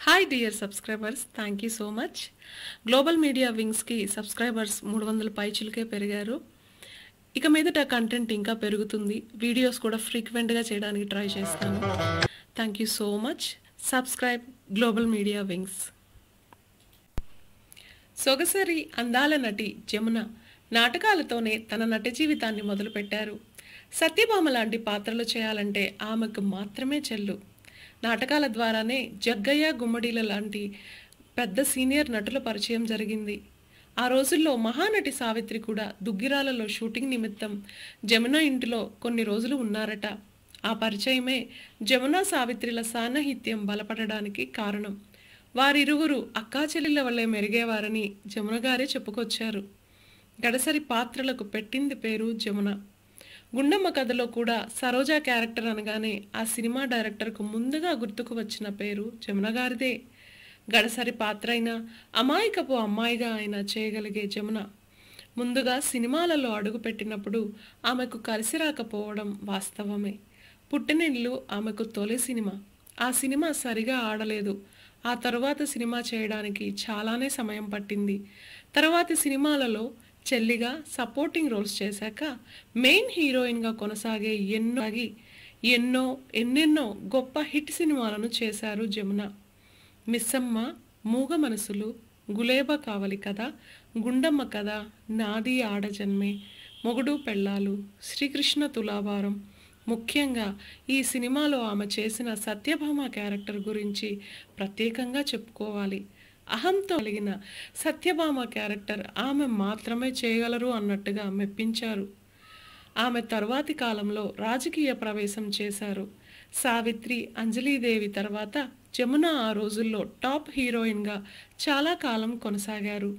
Hi dear subscribers, thank you so much. Global media వింగ్స్కి subscribers 300 పైచులకే పెరిగారు. ఇక మీదట కంటెంట్ ఇంకా పెరుగుతుంది. వీడియోస్ కూడా ఫ్రీక్వెంట్గా చేయడానికి ట్రై చేస్తాను. Thank you so much. Subscribe global media wings. సొగసరి అందాల నటి జమున నాటకాలతోనే తన నటి జీవితాన్ని మొదలుపెట్టారు. సత్యభామ లాంటి పాత్రలు చేయాలంటే ఆమెకు మాత్రమే చెల్లు. నాటకాల ద్వారానే జగ్గయ్య, గుమ్మడిల లాంటి పెద్ద సీనియర్ నటుల పరిచయం జరిగింది. ఆ రోజుల్లో మహానటి సావిత్రి కూడా దుగ్గిరాలలో షూటింగ్ నిమిత్తం జమున ఇంటిలో కొన్ని రోజులు ఉన్నారట. ఆ పరిచయమే జమున సావిత్రిల సాన్నిహిత్యం బలపడడానికి కారణం. వారిరువురు అక్కాచెల్లెళ్ళ వల్లే మెరిగేవారని జమున గారే చెప్పుకొచ్చారు. గడసరి పాత్రలకు పెట్టింది పేరు జమున. గుండమ్మ కథలో కూడా సరోజా క్యారెక్టర్ అనగానే ఆ సినిమా డైరెక్టర్కు ముందుగా గుర్తుకు వచ్చిన పేరు జమున గారిదే. గడసరి పాత్ర అయినా అమాయకపు అమ్మాయిగా అయినా చేయగలిగే జమున ముందుగా సినిమాలలో అడుగుపెట్టినప్పుడు ఆమెకు కలిసి రాకపోవడం వాస్తవమే. పుట్టినిల్లు ఆమెకు తొలి సినిమా. ఆ సినిమా సరిగా ఆడలేదు. ఆ తరువాత సినిమా చేయడానికి చాలానే సమయం పట్టింది. తర్వాతి సినిమాలలో చెల్లిగా సపోర్టింగ్ రోల్స్ చేశాక మెయిన్ హీరోయిన్గా కొనసాగే ఎన్నెన్నో గొప్ప హిట్ సినిమాలను చేశారు జమున. మిస్సమ్మ, మూగ మనసులు, గులేబ కావలి కథ, గుండమ్మ కథ, నాది ఆడజన్మే, మొగుడు పెళ్ళాలు, శ్రీకృష్ణ తులాభారం. ముఖ్యంగా ఈ సినిమాలో ఆమె చేసిన సత్యభామ క్యారెక్టర్ గురించి ప్రత్యేకంగా చెప్పుకోవాలి. అహంతో కలిగిన సత్యభామ క్యారెక్టర్ ఆమె మాత్రమే చేయగలరు అన్నట్టుగా మెప్పించారు. ఆమె తరువాతి కాలంలో రాజకీయ ప్రవేశం చేశారు. సావిత్రి, అంజలీదేవి తర్వాత జమున ఆ రోజుల్లో టాప్ హీరోయిన్గా చాలా కాలం కొనసాగారు.